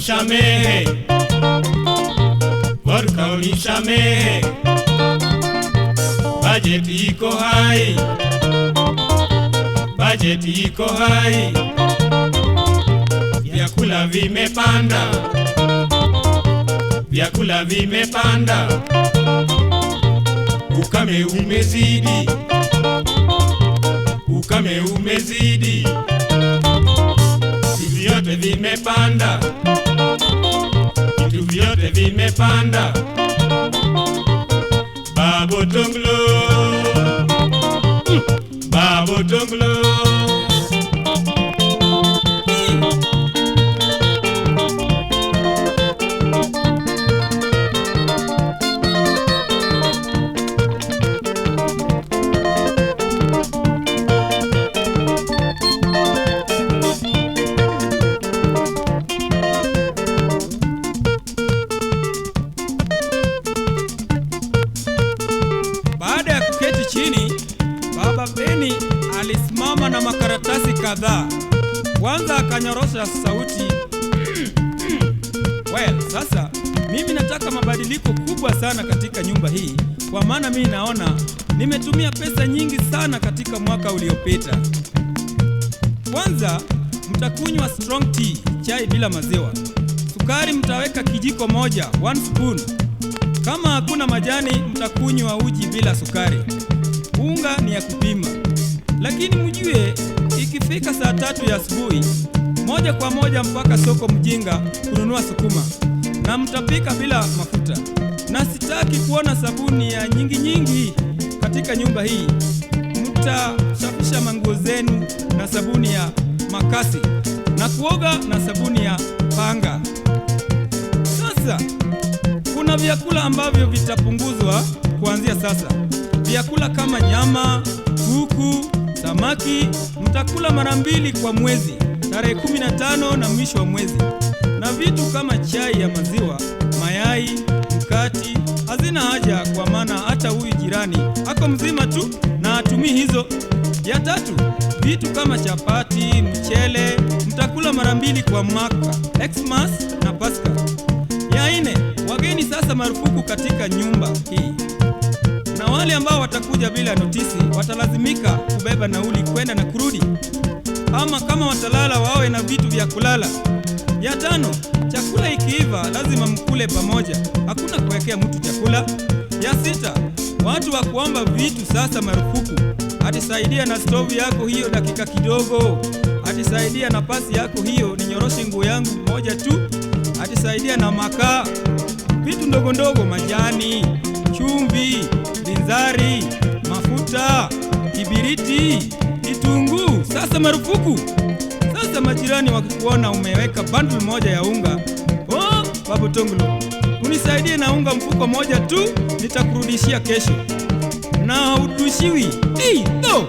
unisamehe, vodka unisamehe. Bajeti iko hai, bajeti iko hai. Vyakula vimepanda, vyakula vimepanda. Ukame umezidi, ukame umezidi. Vitu vyote vimepanda, vitu vyote vimepanda. Babo tonglo, babo tonglo. Alisimama na makaratasi kadhaa. Kwanza akanyorosha sauti. Well, sasa mimi nataka mabadiliko kubwa sana katika nyumba hii, kwa maana mimi naona nimetumia pesa nyingi sana katika mwaka uliopita. Kwanza mtakunywa strong tea, chai bila maziwa. Sukari mtaweka kijiko moja, 1 spoon. Kama hakuna majani mtakunywa uji bila sukari. Unga ni ya kupima. Lakini mjue ikifika saa 3 ya asubuhi, moja kwa moja mpaka soko Mjinga kununua sukuma, na mtapika bila mafuta. Na sitaki kuona sabuni ya nyingi katika nyumba hii. Mtasafisha manguo zenu na sabuni ya makasi, na kuoga na sabuni ya panga. Sasa kuna vyakula ambavyo vitapunguzwa kuanzia sasa. Vyakula kama nyama, kuku, samaki mtakula mara 2 kwa mwezi, tarehe 15 na mwisho wa mwezi. Na vitu kama chai ya maziwa, mayai, mkati hazina haja, kwa maana hata huyu jirani ako mzima tu na hatumii hizo. Ya 3, vitu kama chapati, mchele mtakula mara 2 kwa mwaka, Xmas na Pasaka. Ya 4, wageni sasa marufuku katika nyumba hii. Na wale ambao watakuja bila notisi watalazimika kubeba nauli kwenda na kurudi, ama kama watalala wawe na vitu vya kulala. Ya 5, chakula ikiiva lazima mkule pamoja, hakuna kuwekea mtu chakula. Ya 6, watu wa kuomba vitu sasa marufuku. Atisaidia na stove yako hiyo dakika kidogo, atisaidia na pasi yako hiyo ninyoroshe nguo yangu moja tu, atisaidia na makaa, vitu ndogo ndogo, majani, chumvi, binzari, mafuta, kibiriti, kitunguu sasa marufuku. Sasa majirani wakikuona umeweka bundle moja ya unga, oh, babu tonglo, unisaidie na unga mfuko moja tu, nitakurudishia kesho. Na udushiwi no.